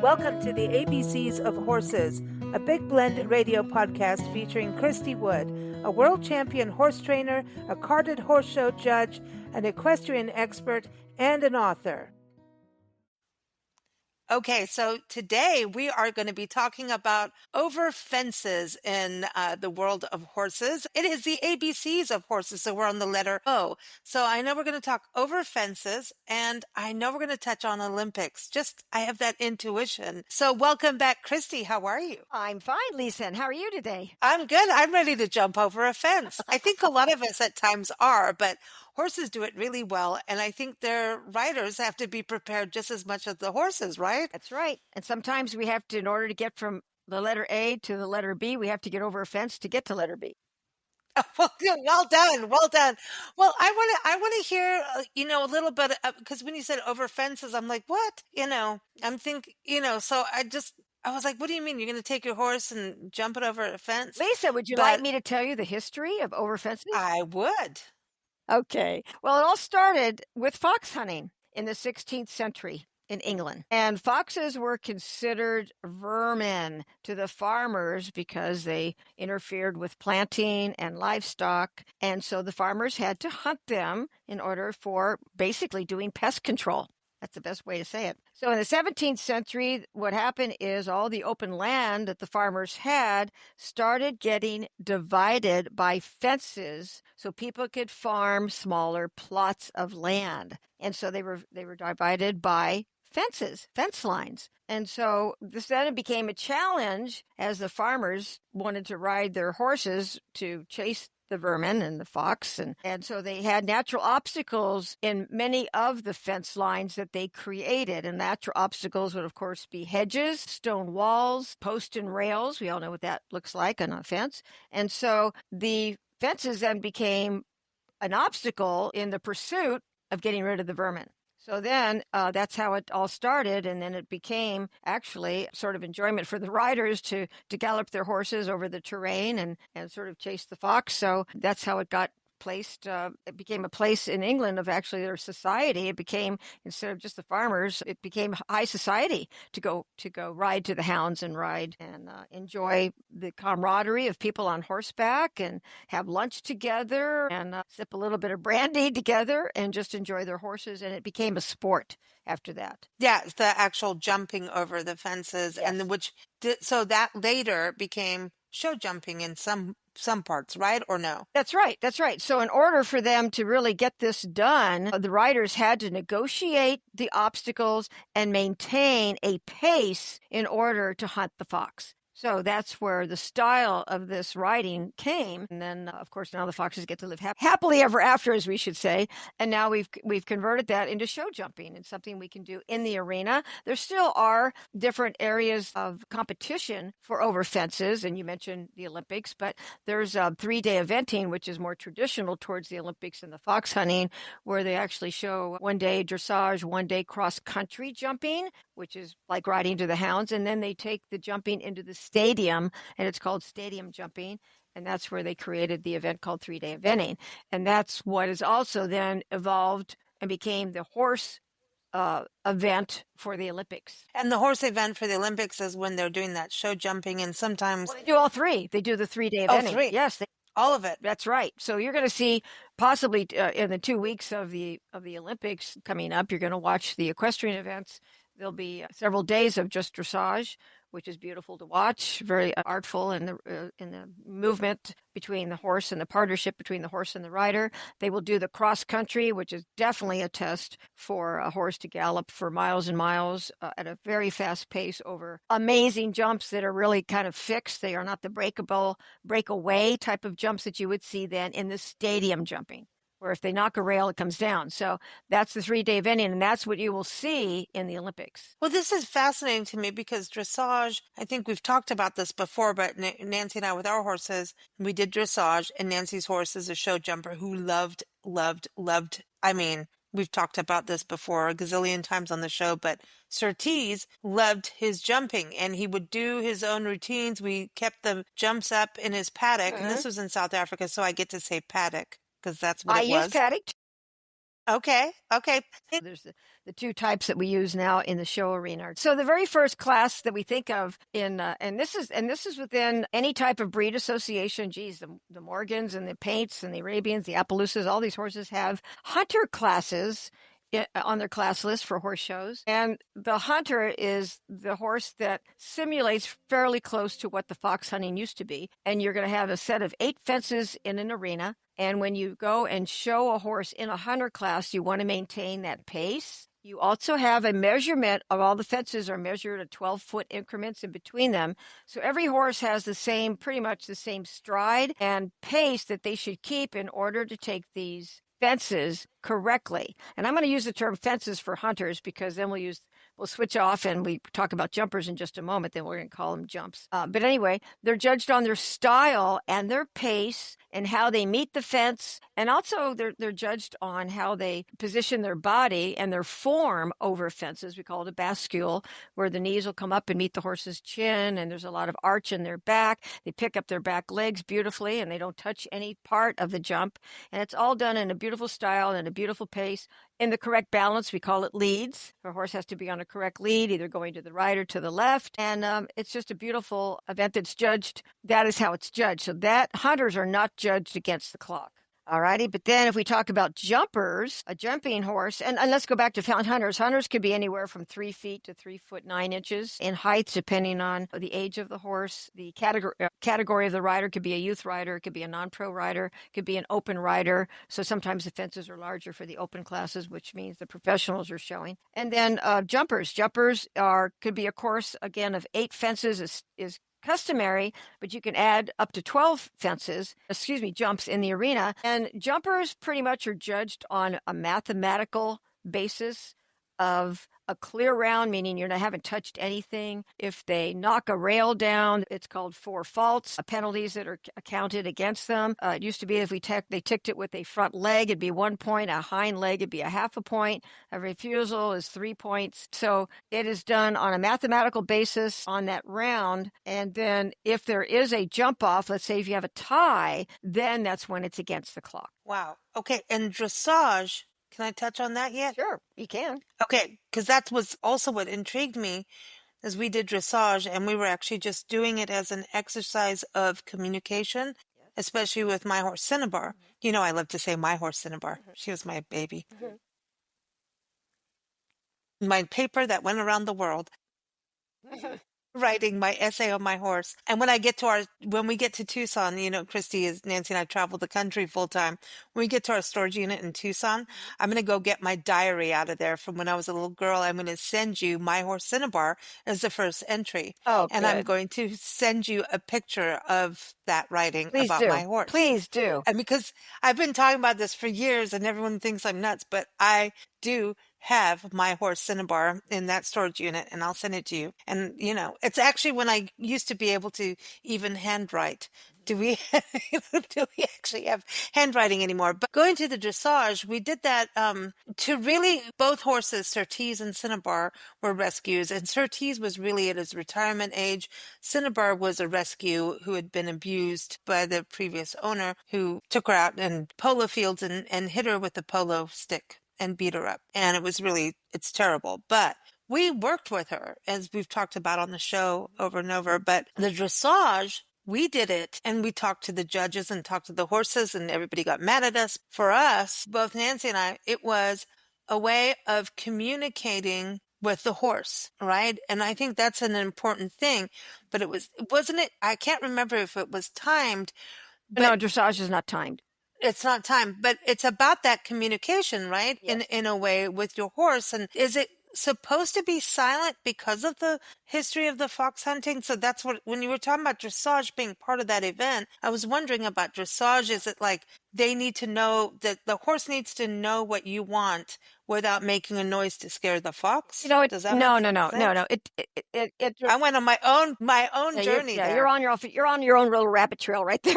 Welcome to the ABCs of Horses, a Big Blend radio podcast featuring Christy Wood, a world champion horse trainer, a carded horse show judge, an equestrian expert, and an author. Okay, so today we are going to be talking about over fences in the world of horses. It is the ABCs of horses, so we're on the letter O. So I know we're going to talk over fences, and I know we're going to touch on Olympics. I have that intuition. So welcome back, Christy. How are you? I'm fine, Lisa. And how are you today? I'm good. I'm ready to jump over a fence. I think a lot of us at times are, but horses do it really well. And I think their riders have to be prepared just as much as the horses, right? That's right. And sometimes we have to, in order to get from the letter A to the letter B, we have to get over a fence to get to letter B. Well, good. Well done. Well done. Well, I want to hear, a little bit, because when you said over fences, I'm like, what? I'm thinking, so I was like, what do you mean? You're going to take your horse and jump it over a fence? Lisa, would you like me to tell you the history of over fences? I would. Okay. Well, it all started with fox hunting in the 16th century in England. And foxes were considered vermin to the farmers because they interfered with planting and livestock. And so the farmers had to hunt them in order for basically doing pest control. That's the best way to say it. So in the 17th century, what happened is all the open land that the farmers had started getting divided by fences so people could farm smaller plots of land. And so they were divided by fences, fence lines. And so this then became a challenge as the farmers wanted to ride their horses to chase the vermin and the fox. And so they had natural obstacles in many of the fence lines that they created. And natural obstacles would, of course, be hedges, stone walls, posts and rails. We all know what that looks like on a fence. And so the fences then became an obstacle in the pursuit of getting rid of the vermin. So then that's how it all started. And then it became actually sort of enjoyment for the riders to gallop their horses over the terrain and sort of chase the fox. So that's how it got placed. It became a place in England of actually their society. It became, instead of just the farmers, it became high society to go ride to the hounds and ride and enjoy the camaraderie of people on horseback and have lunch together and sip a little bit of brandy together and just enjoy their horses. And it became a sport after that. Yeah, it's the actual jumping over the fences. Yes. And so that later became show jumping in some parts, right? Or no? That's right. That's right. So in order for them to really get this done, the riders had to negotiate the obstacles and maintain a pace in order to hunt the fox. So that's where the style of this riding came. And then, of course, now the foxes get to live happily ever after, as we should say. And now we've converted that into show jumping and something we can do in the arena. There still are different areas of competition for over fences. And you mentioned the Olympics, but there's a 3-day eventing, which is more traditional towards the Olympics and the fox hunting, where they actually show 1-day dressage, 1-day cross-country jumping, which is like riding to the hounds. And then they take the jumping into the stadium, and it's called stadium jumping. And that's where they created the event called 3-day eventing. And that's what is also then evolved and became the horse event for the Olympics. And the horse event for the Olympics is when they're doing that show jumping, and sometimes they do all three. They do the 3-day eventing. Oh, 3. Yes, all of it. That's right. So you're going to see possibly in the 2 weeks of the Olympics coming up, you're going to watch the equestrian events. There'll be several days of just dressage, which is beautiful to watch, very artful in the movement between the horse and the partnership between the horse and the rider. They will do the cross country, which is definitely a test for a horse to gallop for miles and miles at a very fast pace over amazing jumps that are really kind of fixed. They are not the breakaway type of jumps that you would see then in the stadium jumping, where if they knock a rail, it comes down. So that's the 3-day eventing, and that's what you will see in the Olympics. Well, this is fascinating to me because dressage, I think we've talked about this before, but Nancy and I with our horses, we did dressage, and Nancy's horse is a show jumper who loved, I mean, we've talked about this before a gazillion times on the show, but Surtees loved his jumping, and he would do his own routines. We kept the jumps up in his paddock, and this was in South Africa, so I get to say paddock, because that's what it was. I use paddock Okay. Okay. There's the two types that we use now in the show arena. So the very first class that we think of in, and this is within any type of breed association. Geez, the Morgans and the Paints and the Arabians, the Appaloosas, all these horses have hunter classes on their class list for horse shows. And the hunter is the horse that simulates fairly close to what the fox hunting used to be. And you're going to have a set of 8 fences in an arena. And when you go and show a horse in a hunter class, you want to maintain that pace. You also have a measurement of all the fences are measured at 12-foot increments in between them. So every horse has pretty much the same stride and pace that they should keep in order to take these fences correctly. And I'm going to use the term fences for hunters because then we'll switch off and we talk about jumpers in just a moment. Then we're going to call them jumps. But anyway, they're judged on their style and their pace and how they meet the fence. And also they're judged on how they position their body and their form over fences. We call it a bascule, where the knees will come up and meet the horse's chin. And there's a lot of arch in their back. They pick up their back legs beautifully and they don't touch any part of the jump. And it's all done in a beautiful style and a beautiful pace. In the correct balance, we call it leads. A horse has to be on a correct lead, either going to the right or to the left. And it's just a beautiful event that's judged. That is how it's judged. So that hunters are not judged against the clock. All righty. But then if we talk about jumpers, a jumping horse, and let's go back to hunters. Hunters could be anywhere from 3 feet to 3'9" in height, depending on the age of the horse. The category of the rider could be a youth rider, it could be a non-pro rider, it could be an open rider. So sometimes the fences are larger for the open classes, which means the professionals are showing. And then jumpers. Jumpers could be a course, again, of 8 fences is customary, but you can add up to 12 jumps in the arena. And jumpers pretty much are judged on a mathematical basis of a clear round, meaning you haven't touched anything. If they knock a rail down, it's called 4 faults, penalties that are counted against them. It used to be if they ticked it with a front leg, it'd be 1 point, a hind leg, it'd be a half a point. A refusal is 3 points. So it is done on a mathematical basis on that round. And then if there is a jump off, let's say if you have a tie, then that's when it's against the clock. Wow. Okay. And dressage, can I touch on that yet? Sure, you can. Okay, because that was also what intrigued me as we did dressage and we were actually just doing it as an exercise of communication, especially with my horse Cinnabar. You know, I love to say my horse Cinnabar. She was my baby. My paper that went around the world. Writing my essay on my horse. And when we get to Tucson, you know, Nancy and I travel the country full time. When we get to our storage unit in Tucson, I'm going to go get my diary out of there from when I was a little girl. I'm going to send you my horse Cinnabar as the first entry. Oh, and good. I'm going to send you a picture of that writing Please about do. my horse. Please do. And because I've been talking about this for years and everyone thinks I'm nuts, but I do have my horse Cinnabar in that storage unit and I'll send it to you. And, you know, it's actually when I used to be able to even handwrite. Do we actually have handwriting anymore? But going to the dressage, we did that to really, both horses, Surtees and Cinnabar, were rescues. And Surtees was really at his retirement age. Cinnabar was a rescue who had been abused by the previous owner, who took her out in polo fields and hit her with a polo stick and beat her up. And it's terrible. But we worked with her, as we've talked about on the show over and over. But the dressage, we did it, and we talked to the judges and talked to the horses, and everybody got mad at us. For us, both Nancy and I, it was a way of communicating with the horse, right? And I think that's an important thing. But wasn't it? I can't remember if it was timed. But no, dressage is not timed. It's not time, but it's about that communication, right? Yes. In a way with your horse. And is it supposed to be silent because of the history of the fox hunting? So that's when you were talking about dressage being part of that event, I was wondering about dressage. Is it like they need to know that the horse needs to know what you want without making a noise to scare the fox? You know, Does that no. I went on my own journey. You're on your own little rabbit trail right there.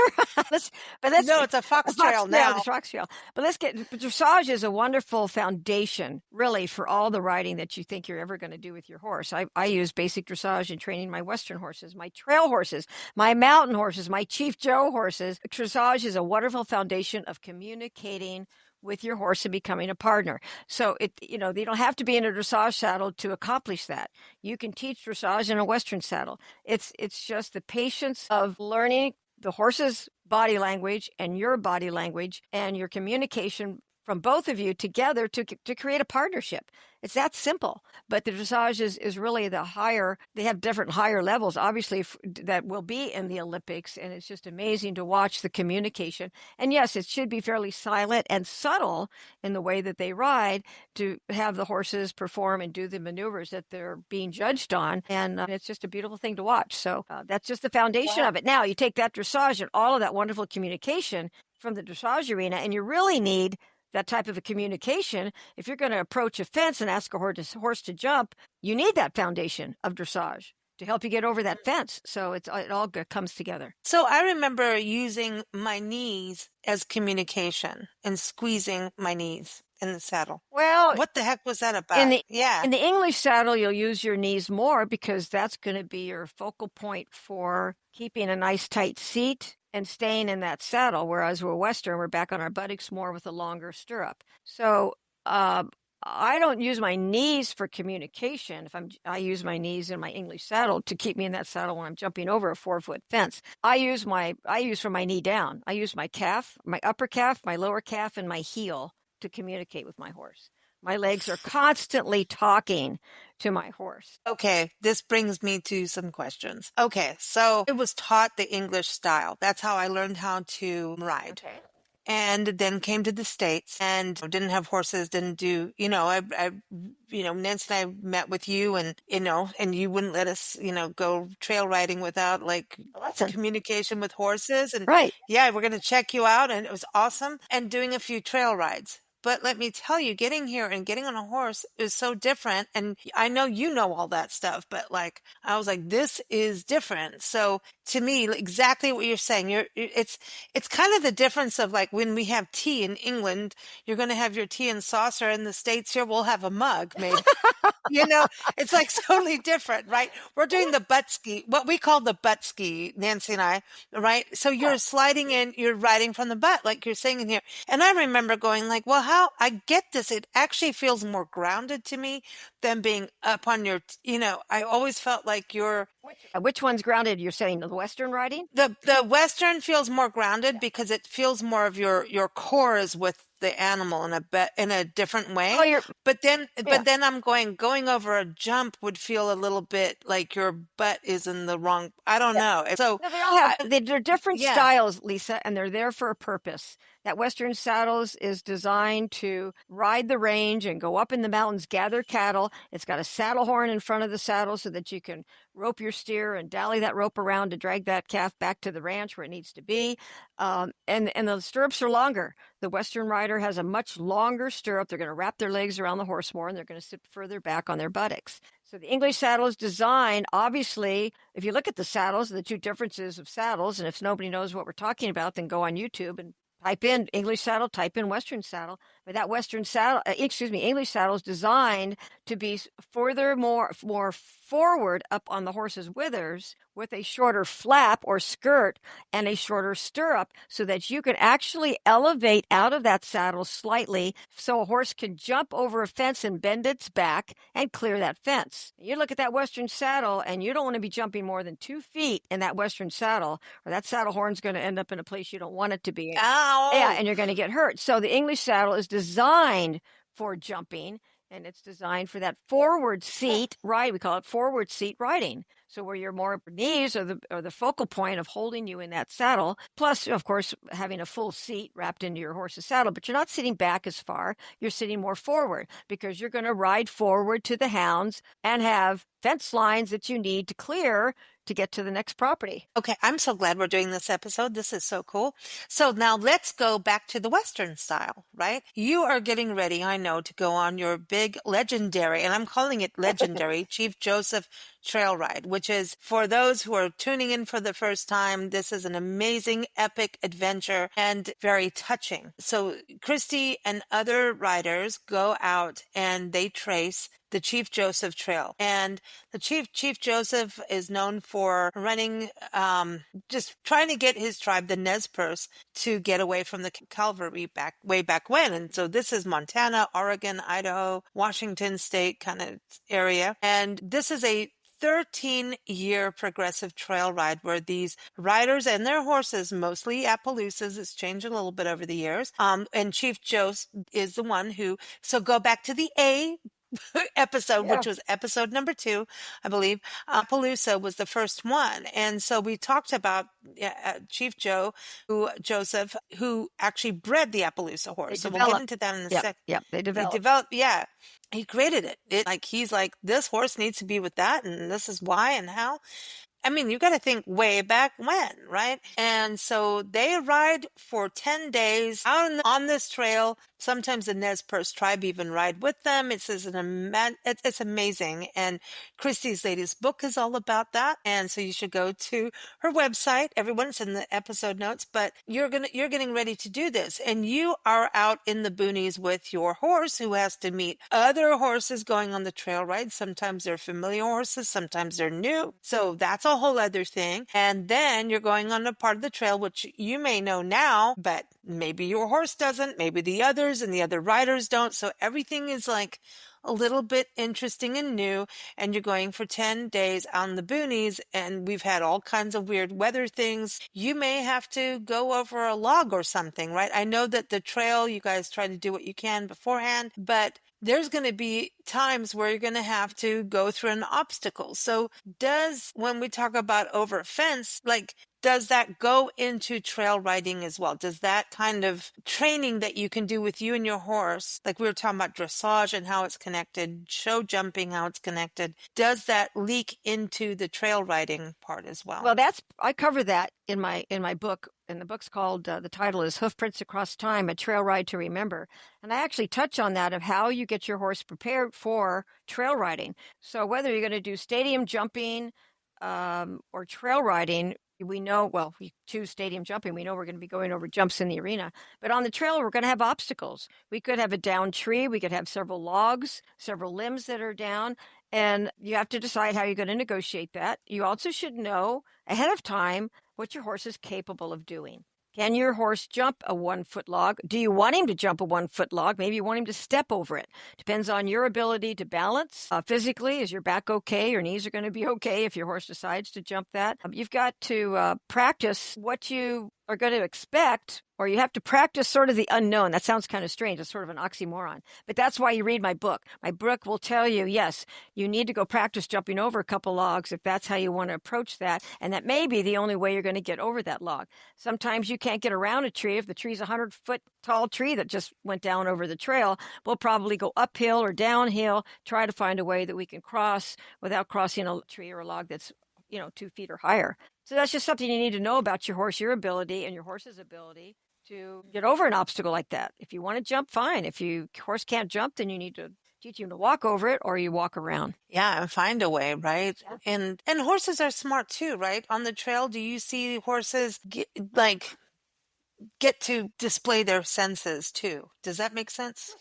It's a fox trail now. It's a fox trail. But dressage is a wonderful foundation, really, for all the riding that you think you're ever going to do with your horse. I use basic dressage in training my Western horses, my trail horses, my mountain horses, my Chief Joe horses. Dressage is a wonderful foundation of communicating with your horse and becoming a partner. So you don't have to be in a dressage saddle to accomplish that. You can teach dressage in a Western saddle. It's just the patience of learning the horse's body language and your body language and your communication from both of you together to create a partnership. It's that simple. But the dressage is really the higher. They have different higher levels, obviously, that will be in the Olympics. And it's just amazing to watch the communication. And yes, it should be fairly silent and subtle in the way that they ride to have the horses perform and do the maneuvers that they're being judged on. And it's just a beautiful thing to watch. So that's just the foundation of it. Now, you take that dressage and all of that wonderful communication from the dressage arena, and you really need that type of a communication. If you're going to approach a fence and ask a horse to jump, you need that foundation of dressage to help you get over that fence. So it all comes together. So I remember using my knees as communication and squeezing my knees in the saddle. Well, what the heck was that about? In the English saddle, you'll use your knees more because that's going to be your focal point for keeping a nice tight seat and staying in that saddle, whereas we're Western, we're back on our buttocks more with a longer stirrup. So I don't use my knees for communication. I use my knees in my English saddle to keep me in that saddle when I'm jumping over a 4-foot fence. I use from my knee down. I use my calf, my upper calf, my lower calf, and my heel to communicate with my horse. My legs are constantly talking to my horse. Okay, this brings me to some questions. Okay, so I was taught the English style. That's how I learned how to ride. Okay. And then came to the States and didn't have horses, didn't do, Nancy and I met with you and you wouldn't let us, go trail riding without communication with horses. And right. Yeah, we're going to check you out. And it was awesome. And doing a few trail rides. But let me tell you, getting here and getting on a horse is so different. And I know you know all that stuff, but I was like, this is different. So to me, exactly what you're saying, it's kind of the difference of when we have tea in England, you're going to have your tea and saucer. In the States here, we'll have a mug made. It's totally different, right? We're doing the butt ski, what we call the butt ski, Nancy and I, right? So you're sliding in, you're riding from the butt, like you're saying in here. And I remember going well, how I get this. It actually feels more grounded to me than being up on your, I always felt like you're. Which one's grounded? You're saying the Western riding? The Western feels more grounded because it feels more of your core is with the animal in a different way. Oh, but then I'm going over a jump would feel a little bit like your butt is in the wrong. I don't know. So they're different styles, Lisa, and they're there for a purpose. That Western Saddles is designed to ride the range and go up in the mountains, gather cattle. It's got a saddle horn in front of the saddle so that you can rope your steer and dally that rope around to drag that calf back to the ranch where it needs to be. And the stirrups are longer. The Western rider has a much longer stirrup. They're going to wrap their legs around the horse more, and they're going to sit further back on their buttocks. So the English saddle is designed, obviously, if you look at the saddles, the two differences of saddles, and if nobody knows what we're talking about, then go on YouTube and type in English saddle, type in Western saddle. But that English saddle is designed to be more forward up on the horse's withers with a shorter flap or skirt and a shorter stirrup so that you can actually elevate out of that saddle slightly so a horse can jump over a fence and bend its back and clear that fence. You look at that Western saddle and you don't want to be jumping more than 2 feet in that Western saddle or that saddle horn's going to end up in a place you don't want it to be. Ow! Yeah, and you're going to get hurt. So the English saddle is designed for jumping, and it's designed for that forward seat ride. We call it forward seat riding. So where your more knees are the focal point of holding you in that saddle. Plus, of course, having a full seat wrapped into your horse's saddle. But you're not sitting back as far. You're sitting more forward because you're going to ride forward to the hounds and have fence lines that you need to clear to get to the next property. Okay, I'm so glad we're doing this episode. This is so cool. So now let's go back to the Western style, right? You are getting ready, I know, to go on your big legendary, and I'm calling it legendary, Chief Joseph Trail Ride, which is, for those who are tuning in for the first time, this is an amazing, epic adventure and very touching. So Christy and other riders go out and they trace the Chief Joseph Trail. And the Chief Joseph is known for running, just trying to get his tribe, the Nez Perce, to get away from the cavalry way back when. And so this is Montana, Oregon, Idaho, Washington State kind of area. And this is a 13-year progressive trail ride where these riders and their horses, mostly Appaloosas, it's changed a little bit over the years. And Chief Joseph is the one who, so go back to the A episode, which was episode number 2, I believe. Appaloosa was the first one. And so we talked about Chief Joseph, who actually bred the Appaloosa horse. So we'll get into that in a second. Yep, they developed. He created it. He's like, this horse needs to be with that, and this is why and how. I mean, you got to think way back when, right? And so they ride for 10 days out on this trail. Sometimes the Nez Perce tribe even ride with them. It's amazing. And Christy's latest book is all about that. And so you should go to her website. Everyone's in the episode notes, but you're getting ready to do this. And you are out in the boonies with your horse who has to meet other horses going on the trail ride. Sometimes they're familiar horses. Sometimes they're new. So that's a whole other thing. And then you're going on a part of the trail, which you may know now, but maybe your horse doesn't, maybe the others and the other riders don't. So everything is like a little bit interesting and new. And you're going for 10 days on the boonies, and we've had all kinds of weird weather things. You may have to go over a log or something, right? I know that the trail, you guys try to do what you can beforehand, but there's going to be times where you're going to have to go through an obstacle. So when we talk over a fence, does that go into trail riding as well? Does that kind of training that you can do with you and your horse, like we were talking about dressage and how it's connected, show jumping, how it's connected, does that leak into the trail riding part as well? Well, I cover that in my book, and the book's called, the title is Hoofprints Across Time, A Trail Ride to Remember. And I actually touch on that of how you get your horse prepared for trail riding. So whether you're going to do stadium jumping or trail riding, we know, we choose stadium jumping. We know we're going to be going over jumps in the arena. But on the trail, we're going to have obstacles. We could have a downed tree. We could have several logs, several limbs that are down. And you have to decide how you're going to negotiate that. You also should know ahead of time what your horse is capable of doing. Can your horse jump a 1-foot log? Do you want him to jump a 1-foot log? Maybe you want him to step over it. Depends on your ability to balance. Physically, is your back okay? Your knees are going to be okay if your horse decides to jump that. You've got to practice what you are going to expect, or you have to practice sort of the unknown. That sounds kind of strange. It's sort of an oxymoron. But that's why you read my book. My book will tell you, yes, you need to go practice jumping over a couple logs if that's how you want to approach that. And that may be the only way you're going to get over that log. Sometimes you can't get around a tree. If the tree's a 100-foot tall tree that just went down over the trail, we'll probably go uphill or downhill, try to find a way that we can cross without crossing a tree or a log that's 2 feet or higher. So that's just something you need to know about your horse, your ability, and your horse's ability to get over an obstacle like that. If you want to jump, fine. If your horse can't jump, then you need to teach him to walk over it, or you walk around. Yeah, and find a way, right? Yeah. And horses are smart too, right? On the trail, do you see horses get to display their senses too? Does that make sense?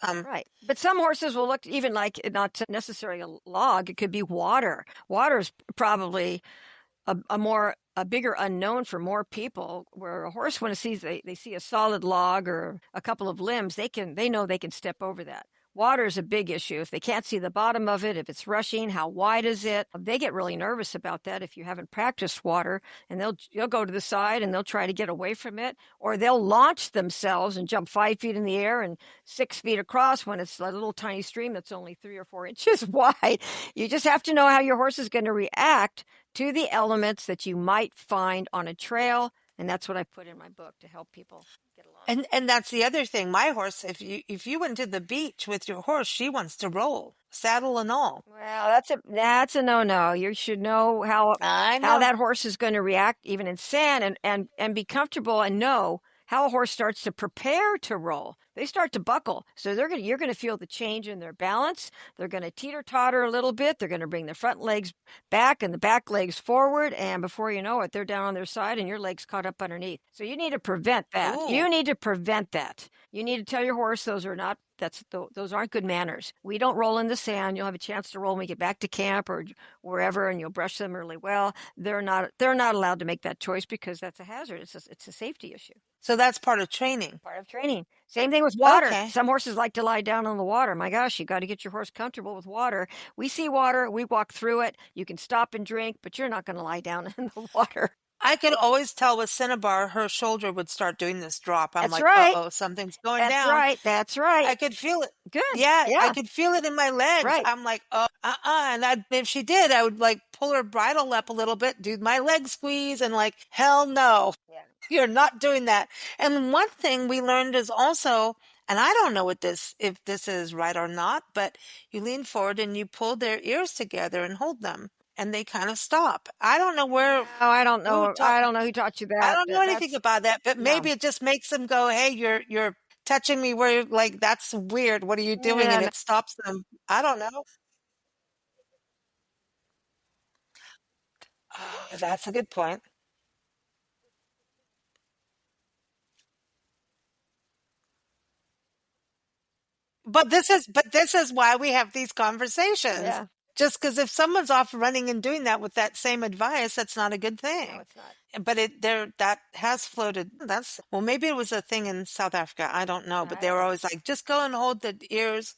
Certainly. Right. But some horses will look even like not necessarily a log. It could be water. Water is probably a bigger unknown for more people, where a horse, when they see a solid log or a couple of limbs, they know they can step over that. Water is a big issue. If they can't see the bottom of it, if it's rushing, how wide is it? They get really nervous about that if you haven't practiced water, and they'll go to the side and they'll try to get away from it, or they'll launch themselves and jump 5 feet in the air and 6 feet across when it's a little tiny stream that's only 3 or 4 inches wide. You just have to know how your horse is going to react to the elements that you might find on a trail. And that's what I put in my book to help people get along. And that's the other thing. My horse, if you went to the beach with your horse, she wants to roll, saddle and all. Well, that's a no-no. You should know how that horse is going to react even in sand, and be comfortable and know how a horse starts to prepare to roll. they start to buckle. So you're going to feel the change in their balance. They're going to teeter-totter a little bit. They're going to bring the front legs back and the back legs forward. And before you know it, they're down on their side and your legs caught up underneath. So you need to prevent that. Ooh. You need to prevent that. You need to tell your horse those aren't good manners. We don't roll in the sand. You'll have a chance to roll when we get back to camp or wherever, and you'll brush them really well. They're not allowed to make that choice because that's a hazard. It's a safety issue. So that's part of training. Part of training. Same thing with water. Okay. Some horses like to lie down on the water. My gosh, you got to get your horse comfortable with water. We see water, we walk through it. You can stop and drink, but you're not going to lie down in the water. I could always tell with Cinnabar, her shoulder would start doing this drop. I'm That's like, right. uh-oh, something's going That's down. right. That's right. I could feel it. Good. Yeah, I could feel it in my legs. Right. I'm like, oh, And if she did, I would like pull her bridle up a little bit, do my leg squeeze, and like, hell no, you're not doing that. And one thing we learned is also, and I don't know if this is right or not, but you lean forward and you pull their ears together and hold them. And they kind of stop. I don't know where. No, I don't know. I don't know who taught you that. I don't know anything about that, but maybe it just makes them go, "Hey, you're touching me where you're like that's weird. What are you doing?" And it stops them. I don't know. Oh, that's a good point. But this is why we have these conversations. Yeah. Just because if someone's off running and doing that with that same advice, that's not a good No, thing. it's not. But that has floated. That's well, maybe it was a thing in South Africa. I don't know, but they were always like, just go and hold the ears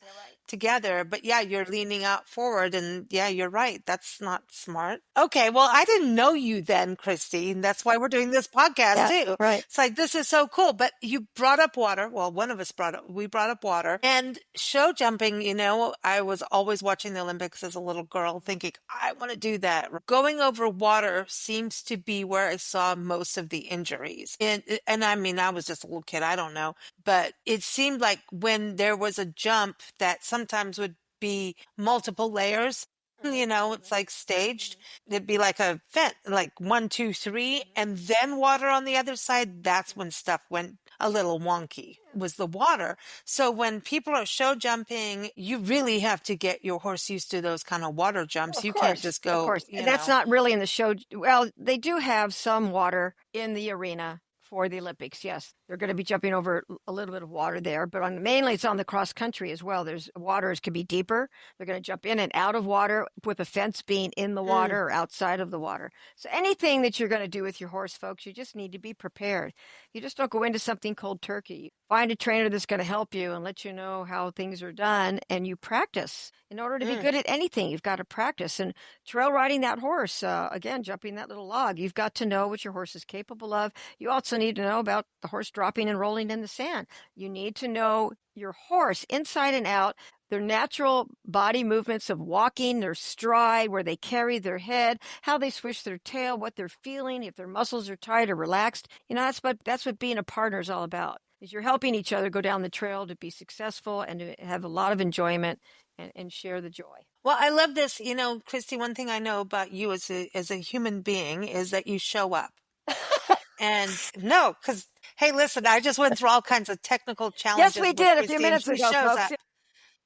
together. But yeah, you're leaning out forward, and yeah, you're right. That's not smart. Okay, well, I didn't know you then, Christy, and that's why we're doing this podcast too. Right. It's like this is so cool. But you brought up water. Well, one of us we brought up water and show jumping. You know, I was always watching the Olympics as a little girl, thinking I want to do that. Going over water seems to be where I saw most of the injuries. And I mean, I was just a little kid, I don't know, but it seemed like when there was a jump that sometimes would be multiple layers, you know, it's like staged. It'd be like a vent, like 1, 2, 3, and then water on the other side. That's when stuff went a little wonky, was the water. So when people are show jumping, you really have to get your horse used to those kind of water jumps. You can't just go. Of course. That's not really in the show. Well, they do have some water in the arena for the Olympics. Yes, they're going to be jumping over a little bit of water there, but mainly it's on the cross country as well. There's waters can be deeper. They're going to jump in and out of water with a fence being in the water or outside of the water. So anything that you're going to do with your horse, folks, you just need to be prepared. You just don't go into something cold turkey. Find a trainer that's going to help you and let you know how things are done, and you practice. In order to be good at anything, you've got to practice. And trail riding that horse, again, jumping that little log, you've got to know what your horse is capable of. You also need to know about the horse dropping and rolling in the sand. You need to know your horse inside and out, their natural body movements of walking, their stride, where they carry their head, how they swish their tail, what they're feeling, if their muscles are tight or relaxed. You know, that's what being a partner is all about. Is you're helping each other go down the trail to be successful and to have a lot of enjoyment and share the joy. Well, I love this. You know, Christy, one thing I know about you as a human being is that you show up. And no, because, hey, listen, I just went through all kinds of technical challenges. Yes, we did a few Christy, minutes and she ago, shows folks. up.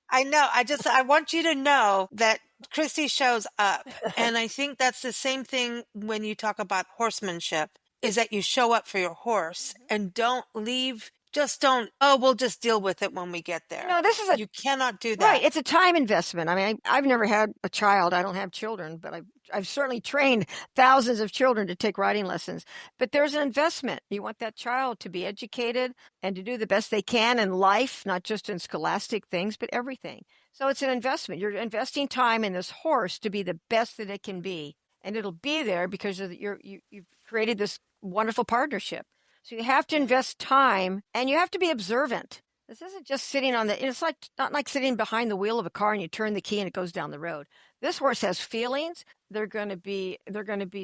I know. I want you to know that Christy shows up. And I think that's the same thing when you talk about horsemanship, is that you show up for your horse and don't leave. Just don't, we'll just deal with it when we get there. No, you cannot do that. Right. It's a time investment. I mean, I've never had a child. I don't have children, but I've certainly trained thousands of children to take riding lessons. But there's an investment. You want that child to be educated and to do the best they can in life, not just in scholastic things, but everything. So it's an investment. You're investing time in this horse to be the best that it can be. And it'll be there because you've created this wonderful partnership. So you have to invest time and you have to be observant. This isn't just sitting it's not like sitting behind the wheel of a car and you turn the key and it goes down the road. This horse has feelings. They're going to be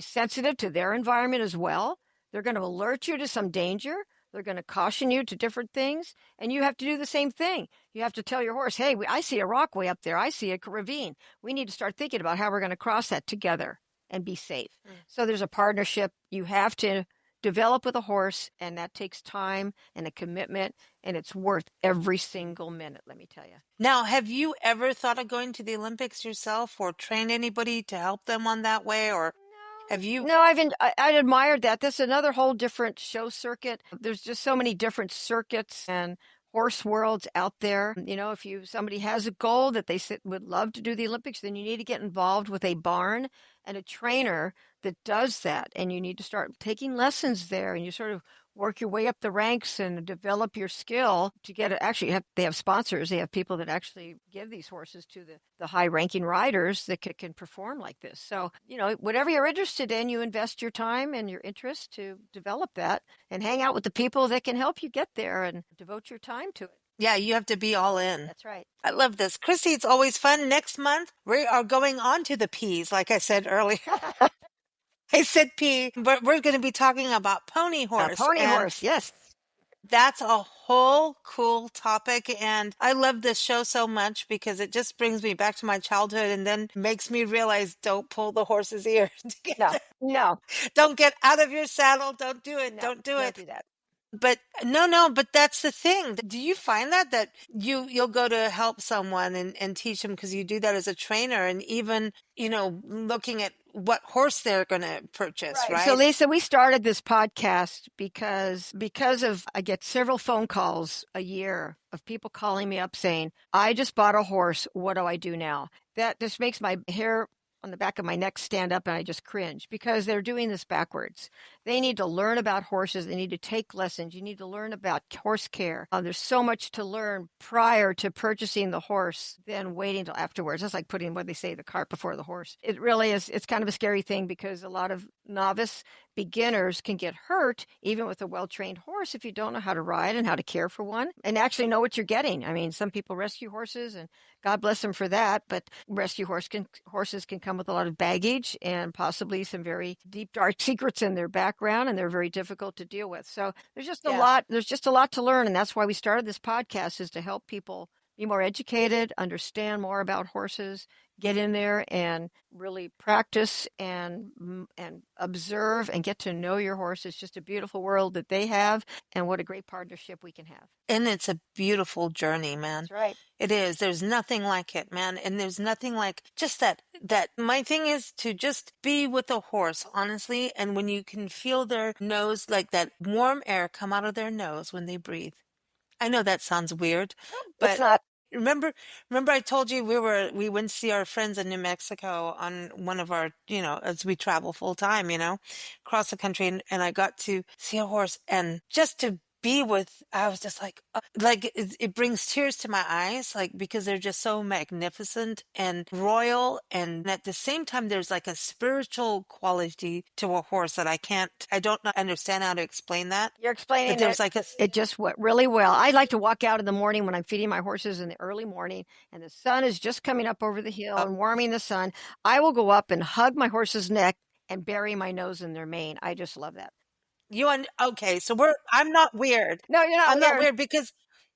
sensitive to their environment as well. They're going to alert you to some danger. They're going to caution you to different things. And you have to do the same thing. You have to tell your horse, hey, I see a rock way up there. I see a ravine. We need to start thinking about how we're going to cross that together and be safe. So there's a partnership. You have to develop with a horse, and that takes time and a commitment, and it's worth every single minute, let me tell you. Now, have you ever thought of going to the Olympics yourself or trained anybody to help them on that way? Or have you? No, I admired that. That's another whole different show circuit. There's just so many different circuits and horse worlds out there. If somebody has a goal that they would love to do the Olympics, then you need to get involved with a barn and a trainer that does that. And you need to start taking lessons there, and you sort of work your way up the ranks and develop your skill to get it. Actually, they have sponsors. They have people that actually give these horses to the high-ranking riders that can perform like this. So, whatever you're interested in, you invest your time and your interest to develop that and hang out with the people that can help you get there and devote your time to it. Yeah, you have to be all in. That's right. I love this. Christy, it's always fun. Next month, we are going on to the P's, like I said earlier. I said P, but we're going to be talking about pony horse. Pony horse, yes. That's a whole cool topic. And I love this show so much because it just brings me back to my childhood and then makes me realize don't pull the horse's ears. No. Don't get out of your saddle. Don't do it. No, don't do don't it. do that. But but that's the thing. Do you find that you'll go to help someone and teach them because you do that as a trainer and even, looking at what horse they're going to purchase, right? So Lisa, we started this podcast because I get several phone calls a year of people calling me up saying, I just bought a horse. What do I do now? That just makes my hair on the back of my neck stand up and I just cringe because they're doing this backwards. They need to learn about horses. They need to take lessons. You need to learn about horse care. There's so much to learn prior to purchasing the horse than waiting till afterwards. That's like putting, what they say, the cart before the horse. It really is. It's kind of a scary thing because a lot of novice beginners can get hurt even with a well-trained horse if you don't know how to ride and how to care for one and actually know what you're getting. I mean, some people rescue horses and God bless them for that, but rescue horses can come with a lot of baggage and possibly some very deep, dark secrets in their background, and they're very difficult to deal with. So there's just a lot. There's just a lot to learn, and that's why we started this podcast, is to help people be more educated, understand more about horses, get in there and really practice and observe and get to know your horse. It's just a beautiful world that they have, and what a great partnership we can have. And it's a beautiful journey, man. That's right. It is. There's nothing like it, man. And there's nothing like just that my thing is to just be with a horse, honestly. And when you can feel their nose, like that warm air come out of their nose when they breathe. I know that sounds weird, but it's not. Remember I told you we went to see our friends in New Mexico on one of our, as we travel full time, across the country, and I got to see a horse, and just to be with, I was just like it brings tears to my eyes, like, because they're just so magnificent and royal, and at the same time there's like a spiritual quality to a horse that I don't understand how to explain that. You're explaining there's it just went really well. I like to walk out in the morning when I'm feeding my horses in the early morning and the sun is just coming up over the hill and warming the sun. I will go up and hug my horse's neck and bury my nose in their mane. I just love that. Okay, so I'm not weird. No, you're not. I'm not weird because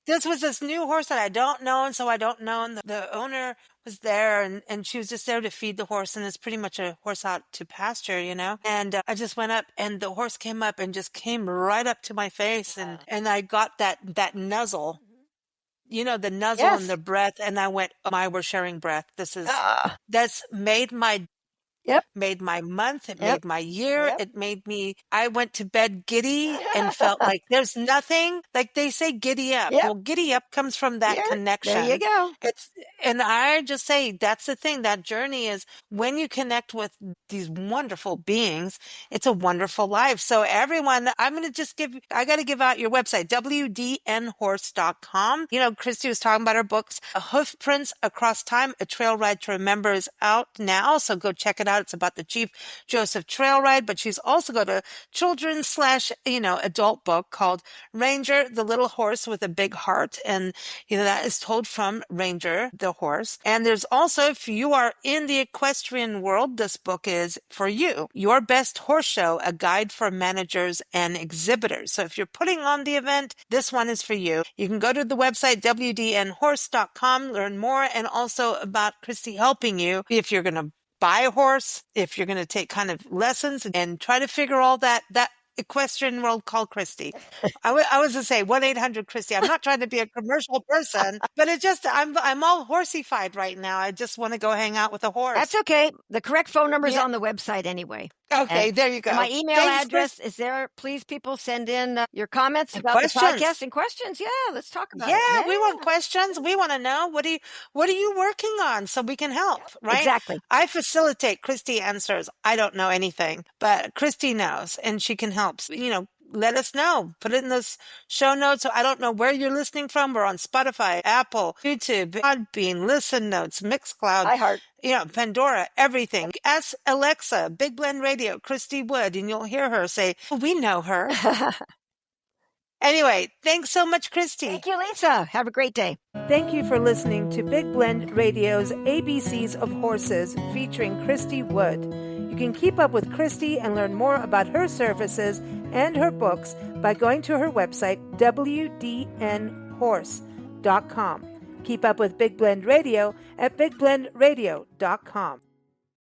this was this new horse that I don't know, and so I don't know. And the owner was there, and she was just there to feed the horse, and it's pretty much a horse out to pasture, And I just went up, and the horse came up and just came right up to my face, and I got that nuzzle, the nuzzle and the breath, and I went, oh my, we're sharing breath. That's made my. Yep. Made my month. It made my year. Yep. It made me, I went to bed giddy and felt like there's nothing, like they say giddy up. Yep. Well, giddy up comes from that connection. There you go. And I just say, that's the thing. That journey is when you connect with these wonderful beings, it's a wonderful life. So everyone, I got to give out your website, wdnhorse.com. Christy was talking about her books, Hoof Prints Across Time, A Trail Ride to Remember is out now. So go check it out. It's about the Chief Joseph Trail Ride, but she's also got a children's / adult book called Ranger, the Little Horse with a Big Heart. And, that is told from Ranger, the horse. And there's also, if you are in the equestrian world, this book is for you. Your Best Horse Show, a guide for managers and exhibitors. So if you're putting on the event, this one is for you. You can go to the website, wdnhorse.com, learn more, and also about Christy helping you if you're going to buy a horse, if you're going to take kind of lessons and try to figure all that Equestrian World, call Christy. I was to say 1-800-Christy. I'm not trying to be a commercial person, but it just, I'm all horseified right now. I just want to go hang out with a horse. That's okay. The correct phone number is on the website anyway. Okay, there you go. And my email address is there. Please, people, send in your comments about the podcast and questions. Yeah, let's talk about it. Yeah, we want questions. We want to know what are you working on so we can help, right? Exactly. I facilitate. Christy answers. I don't know anything, but Christy knows and she can help. Let us know. Put it in those show notes. So I don't know where you're listening from. We're on Spotify, Apple, YouTube, Podbean, Listen Notes, Mixcloud, iHeart, Pandora, everything. Ask Alexa, Big Blend Radio, Christy Wood, and you'll hear her say, we know her. Anyway, thanks so much, Christy. Thank you, Lisa. Have a great day. Thank you for listening to Big Blend Radio's ABCs of Horses featuring Christy Wood. You can keep up with Christy and learn more about her services and her books by going to her website, wdnhorse.com. Keep up with Big Blend Radio at bigblendradio.com.